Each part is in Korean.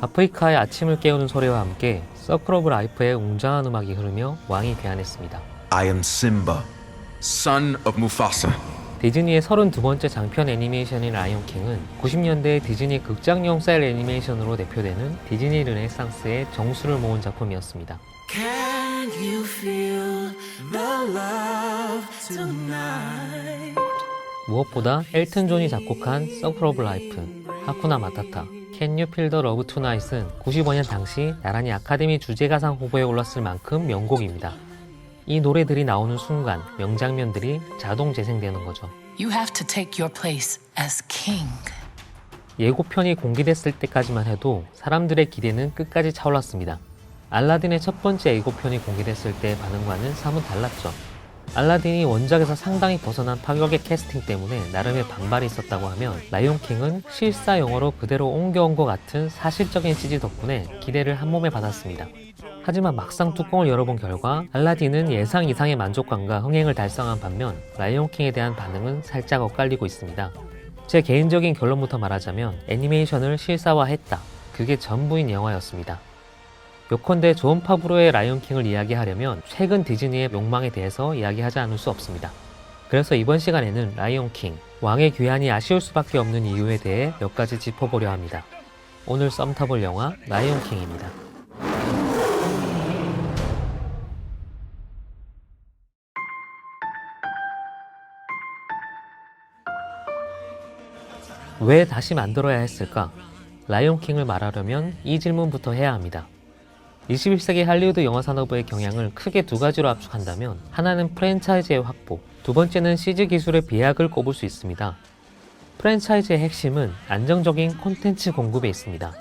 아프리카의 아침을 깨우는 소리와 함께 서클 오브 라이프의 웅장한 음악이 흐르며 왕이 귀환했습니다. I am Simba, son of Mufasa. 디즈니의 32번째 장편 애니메이션인 라이온킹은 90년대 디즈니 극장용 셀 애니메이션으로 대표되는 디즈니 르네상스의 정수를 모은 작품이었습니다. Can you feel the love tonight? 무엇보다 엘튼 존이 작곡한 서클 오브 라이프, 하쿠나 마타타, Can You Feel the Love Tonight은 95년 당시 나란히 아카데미 주제가상 후보에 올랐을 만큼 명곡입니다. 이 노래들이 나오는 순간 명장면들이 자동 재생되는 거죠. You have to take your place as king. 예고편이 공개됐을 때까지만 해도 사람들의 기대는 끝까지 차올랐습니다. 알라딘의 첫 번째 예고편이 공개됐을 때 반응과는 사뭇 달랐죠. 알라딘이 원작에서 상당히 벗어난 파격의 캐스팅 때문에 나름의 반발이 있었다고 하면 라이온킹은 실사 영화로 그대로 옮겨온 것 같은 사실적인 CG 덕분에 기대를 한몸에 받았습니다. 하지만 막상 뚜껑을 열어본 결과 알라딘은 예상 이상의 만족감과 흥행을 달성한 반면 라이온킹에 대한 반응은 살짝 엇갈리고 있습니다. 제 개인적인 결론부터 말하자면 애니메이션을 실사화했다. 그게 전부인 영화였습니다. 요컨대 존 파브로의 라이온킹을 이야기하려면 최근 디즈니의 욕망에 대해서 이야기하지 않을 수 없습니다. 그래서 이번 시간에는 라이온킹, 왕의 귀환이 아쉬울 수밖에 없는 이유에 대해 몇 가지 짚어보려 합니다. 오늘 썸 타볼 영화 라이온킹입니다. 왜 다시 만들어야 했을까? 라이온킹을 말하려면 이 질문부터 해야 합니다. 21세기 할리우드 영화 산업의 경향을 크게 두 가지로 압축한다면 하나는 프랜차이즈의 확보, 두 번째는 CG 기술의 비약을 꼽을 수 있습니다. 프랜차이즈의 핵심은 안정적인 콘텐츠 공급에 있습니다.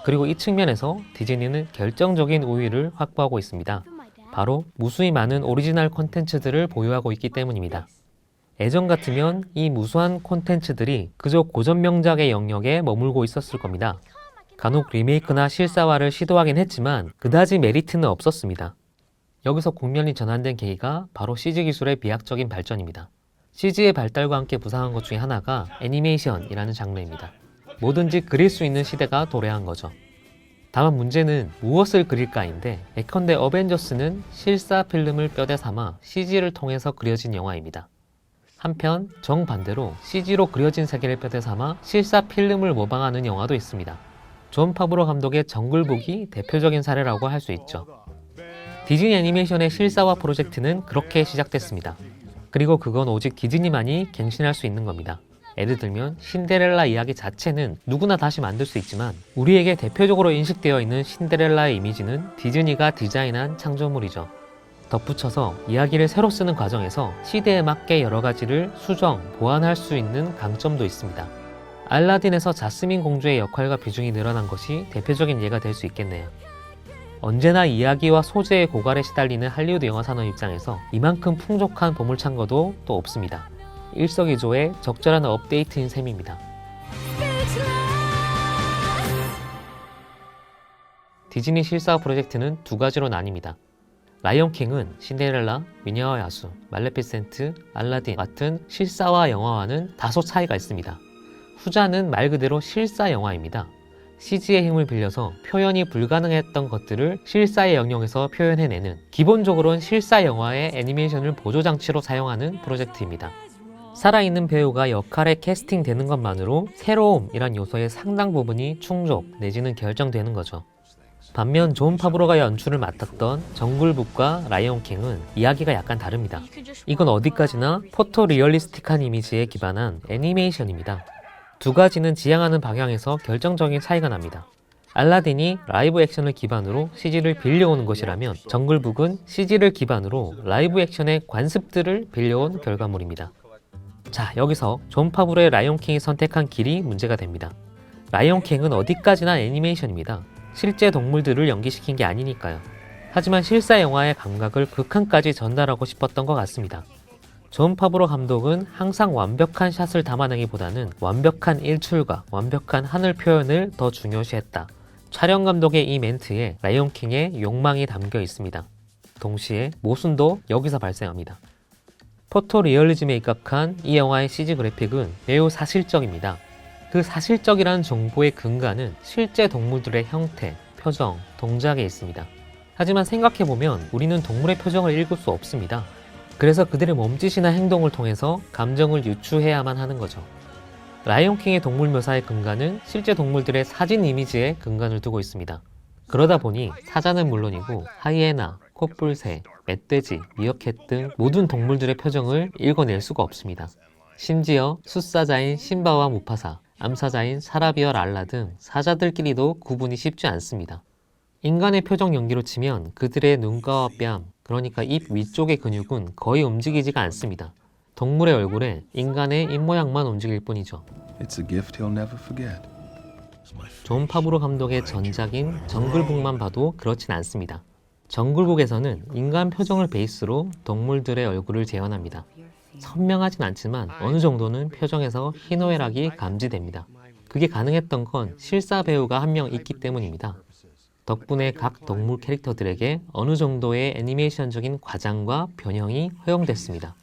그리고 이 측면에서 디즈니는 결정적인 우위를 확보하고 있습니다. 바로 무수히 많은 오리지널 콘텐츠들을 보유하고 있기 때문입니다. 예전 같으면 이 무수한 콘텐츠들이 그저 고전 명작의 영역에 머물고 있었을 겁니다. 간혹 리메이크나 실사화를 시도하긴 했지만 그다지 메리트는 없었습니다. 여기서 국면이 전환된 계기가 바로 CG 기술의 비약적인 발전입니다. CG의 발달과 함께 부상한 것 중에 하나가 애니메이션이라는 장르입니다. 뭐든지 그릴 수 있는 시대가 도래한 거죠. 다만 문제는 무엇을 그릴까인데 예컨대 어벤져스는 실사 필름을 뼈대 삼아 CG를 통해서 그려진 영화입니다. 한편 정반대로 CG로 그려진 세계를 뼈대 삼아 실사 필름을 모방하는 영화도 있습니다. 존 파브로 감독의 정글북이 대표적인 사례라고 할 수 있죠. 디즈니 애니메이션의 실사화 프로젝트는 그렇게 시작됐습니다. 그리고 그건 오직 디즈니만이 갱신할 수 있는 겁니다. 예를 들면 신데렐라 이야기 자체는 누구나 다시 만들 수 있지만 우리에게 대표적으로 인식되어 있는 신데렐라의 이미지는 디즈니가 디자인한 창조물이죠. 덧붙여서 이야기를 새로 쓰는 과정에서 시대에 맞게 여러 가지를 수정, 보완할 수 있는 강점도 있습니다. 알라딘에서 자스민 공주의 역할과 비중이 늘어난 것이 대표적인 예가 될 수 있겠네요. 언제나 이야기와 소재의 고갈에 시달리는 할리우드 영화 산업 입장에서 이만큼 풍족한 보물창고도 또 없습니다. 일석이조의 적절한 업데이트인 셈입니다. 디즈니 실사화 프로젝트는 두 가지로 나뉩니다. 라이온킹은 신데렐라, 미녀와 야수, 말레피센트, 알라딘 같은 실사화 영화와는 다소 차이가 있습니다. 후자는 말 그대로 실사 영화입니다. CG의 힘을 빌려서 표현이 불가능했던 것들을 실사의 영역에서 표현해내는, 기본적으로는 실사 영화의 애니메이션을 보조장치로 사용하는 프로젝트입니다. 살아있는 배우가 역할에 캐스팅되는 것만으로 새로움이란 요소의 상당 부분이 충족 내지는 결정되는 거죠. 반면 존 파브로가 연출을 맡았던 정글북과 라이온킹은 이야기가 약간 다릅니다. 이건 어디까지나 포토 리얼리스틱한 이미지에 기반한 애니메이션입니다. 두 가지는 지향하는 방향에서 결정적인 차이가 납니다. 알라딘이 라이브 액션을 기반으로 CG를 빌려오는 것이라면 정글북은 CG를 기반으로 라이브 액션의 관습들을 빌려온 결과물입니다. 자, 여기서 존 파브로의 라이온킹이 선택한 길이 문제가 됩니다. 라이온킹은 어디까지나 애니메이션입니다. 실제 동물들을 연기시킨 게 아니니까요. 하지만 실사 영화의 감각을 극한까지 전달하고 싶었던 것 같습니다. 존 파브로 감독은 항상 완벽한 샷을 담아내기보다는 완벽한 일출과 완벽한 하늘 표현을 더 중요시했다. 촬영 감독의 이 멘트에 라이온킹의 욕망이 담겨 있습니다. 동시에 모순도 여기서 발생합니다. 포토 리얼리즘에 입각한 이 영화의 CG 그래픽은 매우 사실적입니다. 그 사실적이라는 정보의 근간은 실제 동물들의 형태, 표정, 동작에 있습니다. 하지만 생각해보면 우리는 동물의 표정을 읽을 수 없습니다. 그래서 그들의 몸짓이나 행동을 통해서 감정을 유추해야만 하는 거죠. 라이온킹의 동물 묘사의 근간은 실제 동물들의 사진 이미지에 근간을 두고 있습니다. 그러다 보니 사자는 물론이고 하이에나, 코뿔새, 멧돼지, 미어캣 등 모든 동물들의 표정을 읽어낼 수가 없습니다. 심지어 숫사자인 심바와 무파사, 암사자인 사라비와 랄라 등 사자들끼리도 구분이 쉽지 않습니다. 인간의 표정 연기로 치면 그들의 눈가와 뺨, 그러니까 입 위쪽의 근육은 거의 움직이지가 않습니다. 동물의 얼굴에 인간의 입모양만 움직일 뿐이죠. It's a gift he'll never forget. 존 파브로 감독의 전작인 정글북만 봐도 그렇진 않습니다. 정글북에서는 인간 표정을 베이스로 동물들의 얼굴을 재현합니다. 선명하진 않지만 어느 정도는 표정에서 희노애락이 감지됩니다. 그게 가능했던 건 실사 배우가 한 명 있기 때문입니다. 덕분에 각 동물 캐릭터들에게 어느 정도의 애니메이션적인 과장과 변형이 허용됐습니다.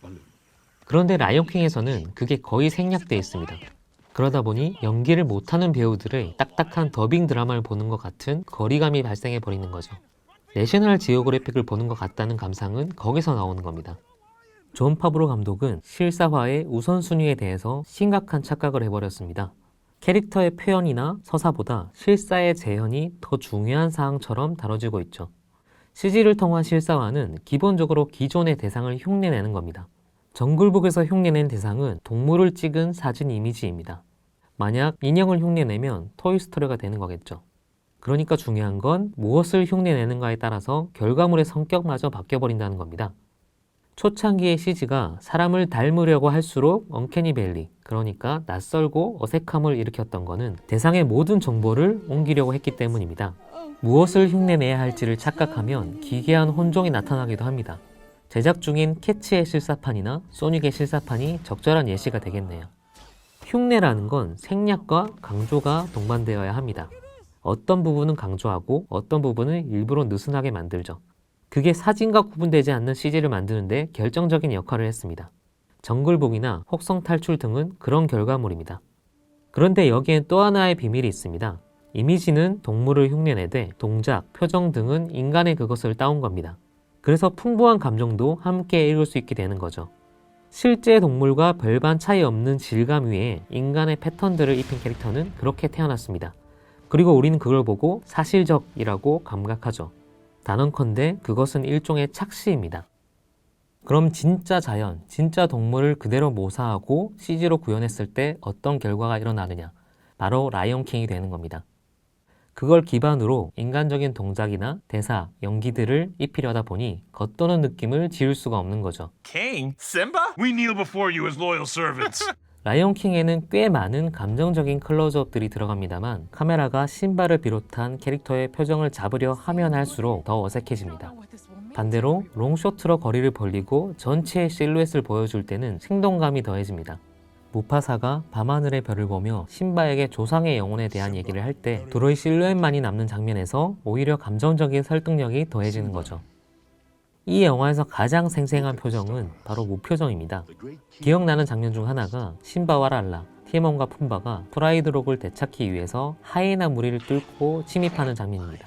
그런데 라이온킹에서는 그게 거의 생략되어 있습니다. 그러다 보니 연기를 못하는 배우들의 딱딱한 더빙 드라마를 보는 것 같은 거리감이 발생해 버리는 거죠. 내셔널 지오그래픽을 보는 것 같다는 감상은 거기서 나오는 겁니다. 존 파브로 감독은 실사화의 우선순위에 대해서 심각한 착각을 해버렸습니다. 캐릭터의 표현이나 서사보다 실사의 재현이 더 중요한 사항처럼 다뤄지고 있죠. CG를 통한 실사화는 기본적으로 기존의 대상을 흉내내는 겁니다. 정글북에서 흉내낸 대상은 동물을 찍은 사진 이미지입니다. 만약 인형을 흉내내면 토이스토리가 되는 거겠죠. 그러니까 중요한 건 무엇을 흉내내는가에 따라서 결과물의 성격마저 바뀌어버린다는 겁니다. 초창기의 CG가 사람을 닮으려고 할수록 언캐니 밸리, 그러니까 낯설고 어색함을 일으켰던 거는 대상의 모든 정보를 옮기려고 했기 때문입니다. 무엇을 흉내내야 할지를 착각하면 기괴한 혼종이 나타나기도 합니다. 제작 중인 캐치의 실사판이나 소닉의 실사판이 적절한 예시가 되겠네요. 흉내라는 건 생략과 강조가 동반되어야 합니다. 어떤 부분은 강조하고 어떤 부분은 일부러 느슨하게 만들죠. 그게 사진과 구분되지 않는 CG를 만드는데 결정적인 역할을 했습니다. 정글북이나 혹성 탈출 등은 그런 결과물입니다. 그런데 여기엔 또 하나의 비밀이 있습니다. 이미지는 동물을 흉내내되 동작, 표정 등은 인간의 그것을 따온 겁니다. 그래서 풍부한 감정도 함께 읽을 수 있게 되는 거죠. 실제 동물과 별반 차이 없는 질감 위에 인간의 패턴들을 입힌 캐릭터는 그렇게 태어났습니다. 그리고 우리는 그걸 보고 사실적이라고 감각하죠. 단언컨대 그것은 일종의 착시입니다. 그럼 진짜 자연, 진짜 동물을 그대로 모사하고 CG로 구현했을 때 어떤 결과가 일어나느냐? 바로 라이온킹이 되는 겁니다. 그걸 기반으로 인간적인 동작이나 대사, 연기들을 입히려다 보니 겉도는 느낌을 지울 수가 없는 거죠. King? Simba? We kneel before you as loyal servants. 라이온킹에는 꽤 많은 감정적인 클로즈업들이 들어갑니다만 카메라가 신바를 비롯한 캐릭터의 표정을 잡으려 하면 할수록 더 어색해집니다. 반대로 롱쇼트로 거리를 벌리고 전체의 실루엣을 보여줄 때는 생동감이 더해집니다. 무파사가 밤하늘의 별을 보며 신바에게 조상의 영혼에 대한 얘기를 할 때 도로의 실루엣만이 남는 장면에서 오히려 감정적인 설득력이 더해지는 거죠. 이 영화에서 가장 생생한 표정은 바로 무표정입니다. 기억나는 장면 중 하나가 신바와 랄라, 티몬과 푼바가 프라이드록을 되찾기 위해서 하이에나 무리를 뚫고 침입하는 장면입니다.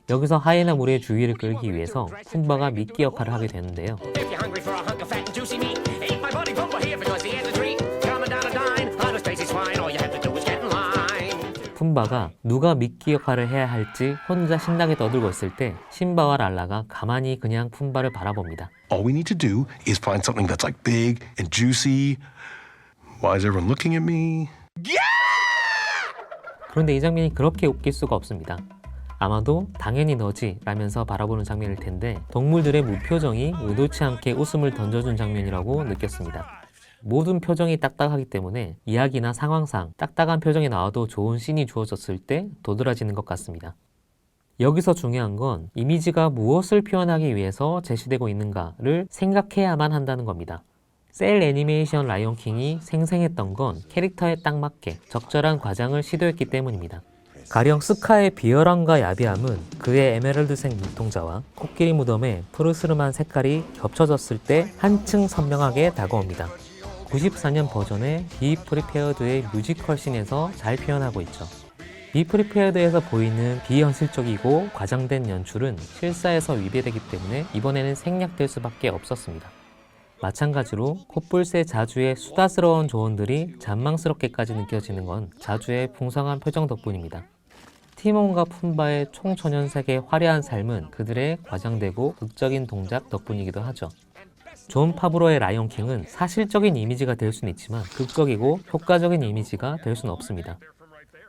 여기서 하이에나 무리의 주의를 끌기 위해서 푼바가 미끼 역할을 하게 되는데요. 푼바가 누가 미끼 역할을 해야 할지 혼자 신나게 떠들고 있을 때 신바와 랄라가 가만히 그냥 푼바를 바라봅니다. All we need to do is find something that's like big and juicy. Why is everyone looking at me? 그런데 이 장면이 그렇게 웃길 수가 없습니다. 아마도 당연히 너지 라면서 바라보는 장면일 텐데 동물들의 무표정이 의도치 않게 웃음을 던져준 장면이라고 느꼈습니다. 모든 표정이 딱딱하기 때문에 이야기나 상황상 딱딱한 표정이 나와도 좋은 씬이 주어졌을 때 도드라지는 것 같습니다. 여기서 중요한 건 이미지가 무엇을 표현하기 위해서 제시되고 있는가를 생각해야만 한다는 겁니다. 셀 애니메이션 라이온킹이 생생했던 건 캐릭터에 딱 맞게 적절한 과장을 시도했기 때문입니다. 가령 스카의 비열함과 야비함은 그의 에메랄드색 눈동자와 코끼리 무덤의 푸르스름한 색깔이 겹쳐졌을 때 한층 선명하게 다가옵니다. 94년 버전의 Be Prepared의 뮤지컬 씬에서 잘 표현하고 있죠. Be Prepared에서 보이는 비현실적이고 과장된 연출은 실사에서 위배되기 때문에 이번에는 생략될 수밖에 없었습니다. 마찬가지로 코뿔새 자주의 수다스러운 조언들이 잔망스럽게까지 느껴지는 건 자주의 풍성한 표정 덕분입니다. 티몬과 푼바의 총천연색의 화려한 삶은 그들의 과장되고 극적인 동작 덕분이기도 하죠. 존 파브로의 라이온킹은 사실적인 이미지가 될 수는 있지만 극적이고 효과적인 이미지가 될 수는 없습니다.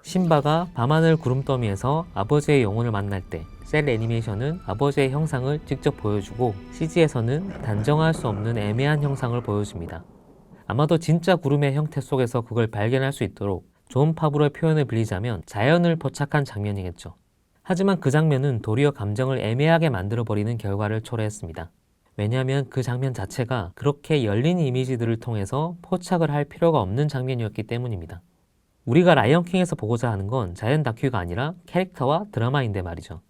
심바가 밤하늘 구름더미에서 아버지의 영혼을 만날 때 셀 애니메이션은 아버지의 형상을 직접 보여주고 CG에서는 단정할 수 없는 애매한 형상을 보여줍니다. 아마도 진짜 구름의 형태 속에서 그걸 발견할 수 있도록 존 파브로의 표현을 빌리자면 자연을 포착한 장면이겠죠. 하지만 그 장면은 도리어 감정을 애매하게 만들어버리는 결과를 초래했습니다. 왜냐하면 그 장면 자체가 그렇게 열린 이미지들을 통해서 포착을 할 필요가 없는 장면이었기 때문입니다. 우리가 라이언킹에서 보고자 하는 건 자연 다큐가 아니라 캐릭터와 드라마인데 말이죠.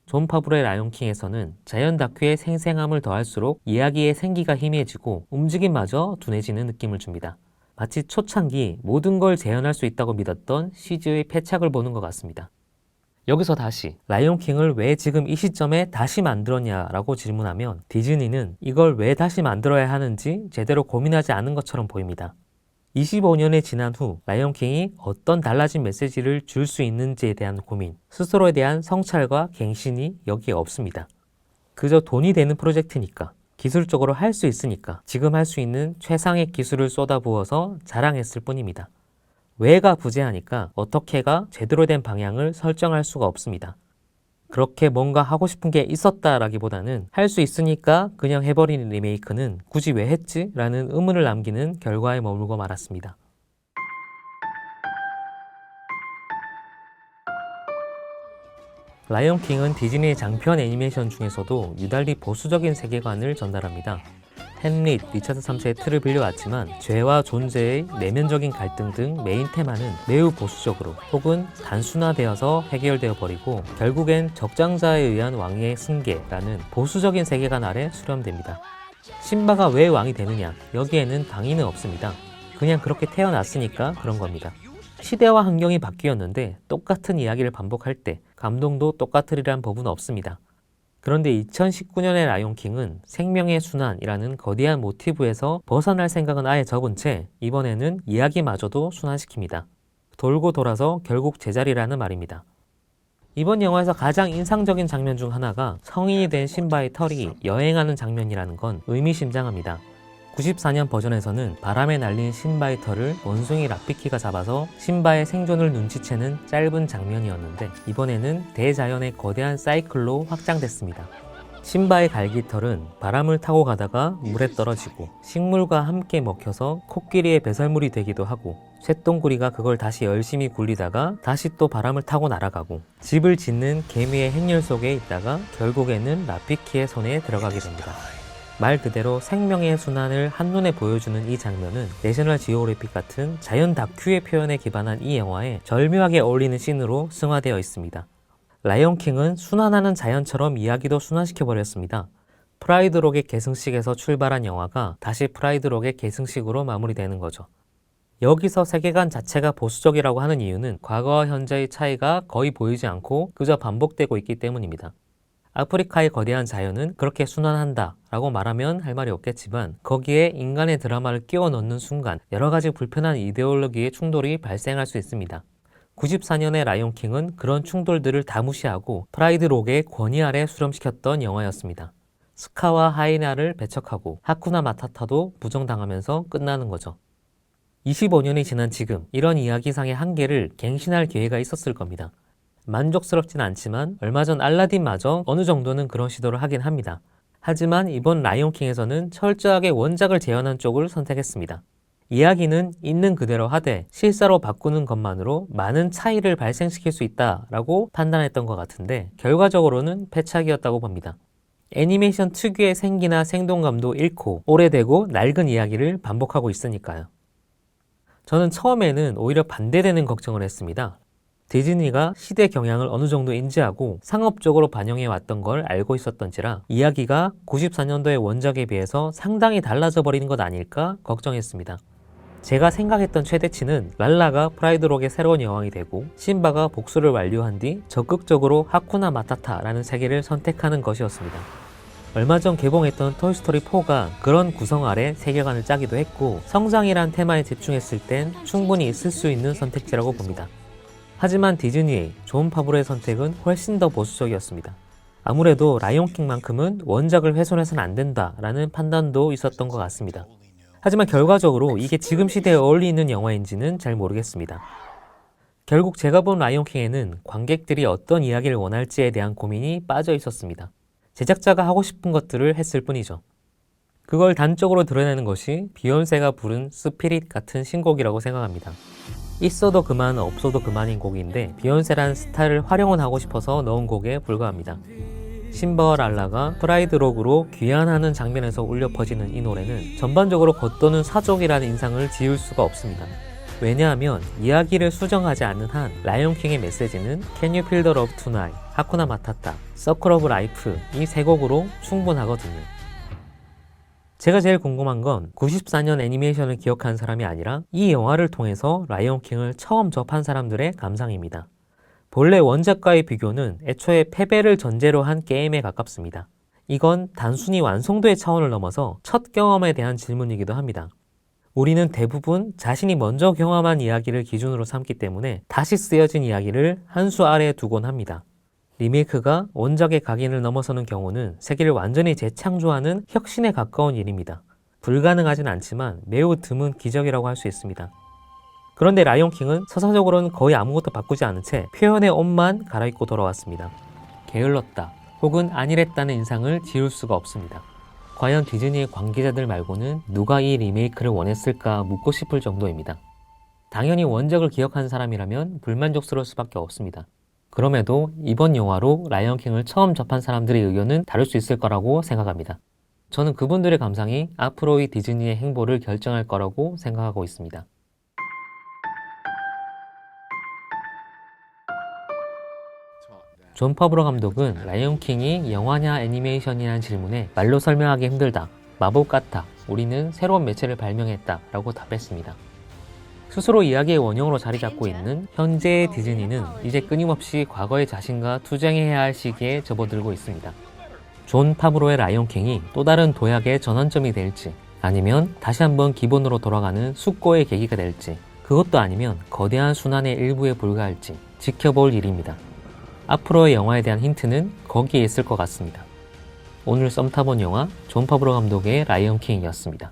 존 파브로의 라이온킹에서는 자연 다큐의 생생함을 더할수록 이야기의 생기가 희미해지고 움직임마저 둔해지는 느낌을 줍니다. 마치 초창기 모든 걸 재현할 수 있다고 믿었던 CG의 패착을 보는 것 같습니다. 여기서 다시 라이온킹을 왜 지금 이 시점에 다시 만들었냐라고 질문하면 디즈니는 이걸 왜 다시 만들어야 하는지 제대로 고민하지 않은 것처럼 보입니다. 25년이 지난 후 라이온킹이 어떤 달라진 메시지를 줄 수 있는지에 대한 고민, 스스로에 대한 성찰과 갱신이 여기에 없습니다. 그저 돈이 되는 프로젝트니까, 기술적으로 할 수 있으니까 지금 할 수 있는 최상의 기술을 쏟아부어서 자랑했을 뿐입니다. 왜가 부재하니까 어떻게가 제대로 된 방향을 설정할 수가 없습니다. 그렇게 뭔가 하고 싶은 게 있었다라기보다는 할 수 있으니까 그냥 해버리는 리메이크는 굳이 왜 했지? 라는 의문을 남기는 결과에 머물고 말았습니다. 라이온킹은 디즈니의 장편 애니메이션 중에서도 유달리 보수적인 세계관을 전달합니다. 햄릿, 리차드 3세의 틀을 빌려왔지만 죄와 존재의 내면적인 갈등 등 메인 테마는 매우 보수적으로 혹은 단순화되어서 해결되어 버리고 결국엔 적장자에 의한 왕의 승계라는 보수적인 세계관 아래 수렴됩니다. 심바가 왜 왕이 되느냐? 여기에는 당위는 없습니다. 그냥 그렇게 태어났으니까 그런 겁니다. 시대와 환경이 바뀌었는데 똑같은 이야기를 반복할 때 감동도 똑같으리란 법은 없습니다. 그런데 2019년의 라이온킹은 생명의 순환이라는 거대한 모티브에서 벗어날 생각은 아예 접은 채 이번에는 이야기마저도 순환시킵니다. 돌고 돌아서 결국 제자리라는 말입니다. 이번 영화에서 가장 인상적인 장면 중 하나가 성인이 된 심바의 털이 여행하는 장면이라는 건 의미심장합니다. 94년 버전에서는 바람에 날린 심바의 털을 원숭이 라피키가 잡아서 심바의 생존을 눈치채는 짧은 장면이었는데 이번에는 대자연의 거대한 사이클로 확장됐습니다. 심바의 갈기털은 바람을 타고 가다가 물에 떨어지고 식물과 함께 먹혀서 코끼리의 배설물이 되기도 하고 쇳덩구리가 그걸 다시 열심히 굴리다가 다시 또 바람을 타고 날아가고 집을 짓는 개미의 행렬 속에 있다가 결국에는 라피키의 손에 들어가게 됩니다. 말 그대로 생명의 순환을 한눈에 보여주는 이 장면은 내셔널 지오그래픽 같은 자연 다큐의 표현에 기반한 이 영화에 절묘하게 어울리는 씬으로 승화되어 있습니다. 라이온킹은 순환하는 자연처럼 이야기도 순환시켜버렸습니다. 프라이드록의 계승식에서 출발한 영화가 다시 프라이드록의 계승식으로 마무리되는 거죠. 여기서 세계관 자체가 보수적이라고 하는 이유는 과거와 현재의 차이가 거의 보이지 않고 그저 반복되고 있기 때문입니다. 아프리카의 거대한 자연은 그렇게 순환한다 라고 말하면 할 말이 없겠지만 거기에 인간의 드라마를 끼워 넣는 순간 여러 가지 불편한 이데올로기의 충돌이 발생할 수 있습니다. 94년의 라이온킹은 그런 충돌들을 다 무시하고 프라이드록의 권위 아래 수렴시켰던 영화였습니다. 스카와 하이나를 배척하고 하쿠나 마타타도 부정당하면서 끝나는 거죠. 25년이 지난 지금 이런 이야기상의 한계를 갱신할 기회가 있었을 겁니다. 만족스럽진 않지만 얼마 전 알라딘마저 어느 정도는 그런 시도를 하긴 합니다. 하지만 이번 라이온킹에서는 철저하게 원작을 재현한 쪽을 선택했습니다. 이야기는 있는 그대로 하되 실사로 바꾸는 것만으로 많은 차이를 발생시킬 수 있다라고 판단했던 것 같은데 결과적으로는 패착이었다고 봅니다. 애니메이션 특유의 생기나 생동감도 잃고 오래되고 낡은 이야기를 반복하고 있으니까요. 저는 처음에는 오히려 반대되는 걱정을 했습니다. 디즈니가 시대 경향을 어느 정도 인지하고 상업적으로 반영해 왔던 걸 알고 있었던지라 이야기가 94년도의 원작에 비해서 상당히 달라져 버리는 것 아닐까 걱정했습니다. 제가 생각했던 최대치는 랄라가 프라이드록의 새로운 여왕이 되고 심바가 복수를 완료한 뒤 적극적으로 하쿠나 마타타라는 세계를 선택하는 것이었습니다. 얼마 전 개봉했던 토이스토리 4가 그런 구성 아래 세계관을 짜기도 했고 성장이란 테마에 집중했을 땐 충분히 있을 수 있는 선택지라고 봅니다. 하지만 디즈니의 존 파브로의 선택은 훨씬 더 보수적이었습니다. 아무래도 라이온킹만큼은 원작을 훼손해서는 안 된다라는 판단도 있었던 것 같습니다. 하지만 결과적으로 이게 지금 시대에 어울리는 영화인지는 잘 모르겠습니다. 결국 제가 본 라이온킹에는 관객들이 어떤 이야기를 원할지에 대한 고민이 빠져 있었습니다. 제작자가 하고 싶은 것들을 했을 뿐이죠. 그걸 단적으로 드러내는 것이 비욘세가 부른 스피릿 같은 신곡이라고 생각합니다. 있어도 그만 없어도 그만인 곡인데 비욘세라는 스타를 활용은 하고 싶어서 넣은 곡에 불과합니다. 심바와 랄라가 프라이드록으로 귀환하는 장면에서 울려 퍼지는 이 노래는 전반적으로 겉도는 사족이라는 인상을 지울 수가 없습니다. 왜냐하면 이야기를 수정하지 않는 한 라이온킹의 메시지는 Can You Feel the Love Tonight, 하쿠나 마타타, Circle of Life 이 세 곡으로 충분하거든요. 제가 제일 궁금한 건 94년 애니메이션을 기억하는 사람이 아니라 이 영화를 통해서 라이온킹을 처음 접한 사람들의 감상입니다. 본래 원작과의 비교는 애초에 패배를 전제로 한 게임에 가깝습니다. 이건 단순히 완성도의 차원을 넘어서 첫 경험에 대한 질문이기도 합니다. 우리는 대부분 자신이 먼저 경험한 이야기를 기준으로 삼기 때문에 다시 쓰여진 이야기를 한 수 아래에 두곤 합니다. 리메이크가 원작의 각인을 넘어서는 경우는 세계를 완전히 재창조하는 혁신에 가까운 일입니다. 불가능하진 않지만 매우 드문 기적이라고 할 수 있습니다. 그런데 라이온킹은 서사적으로는 거의 아무것도 바꾸지 않은 채 표현의 옷만 갈아입고 돌아왔습니다. 게을렀다 혹은 안일했다는 인상을 지울 수가 없습니다. 과연 디즈니의 관계자들 말고는 누가 이 리메이크를 원했을까 묻고 싶을 정도입니다. 당연히 원작을 기억하는 사람이라면 불만족스러울 수밖에 없습니다. 그럼에도 이번 영화로 라이온킹을 처음 접한 사람들의 의견은 다를 수 있을 거라고 생각합니다. 저는 그분들의 감상이 앞으로의 디즈니의 행보를 결정할 거라고 생각하고 있습니다. 존 파브로 감독은 라이온킹이 영화냐 애니메이션이냐는 질문에 말로 설명하기 힘들다, 마법 같아, 우리는 새로운 매체를 발명했다 라고 답했습니다. 스스로 이야기의 원형으로 자리 잡고 있는 현재의 디즈니는 이제 끊임없이 과거의 자신과 투쟁해야 할 시기에 접어들고 있습니다. 존 파브로의 라이온킹이 또 다른 도약의 전환점이 될지 아니면 다시 한번 기본으로 돌아가는 숙고의 계기가 될지 그것도 아니면 거대한 순환의 일부에 불과할지 지켜볼 일입니다. 앞으로의 영화에 대한 힌트는 거기에 있을 것 같습니다. 오늘 썸 타본 영화 존 파브로 감독의 라이온킹이었습니다.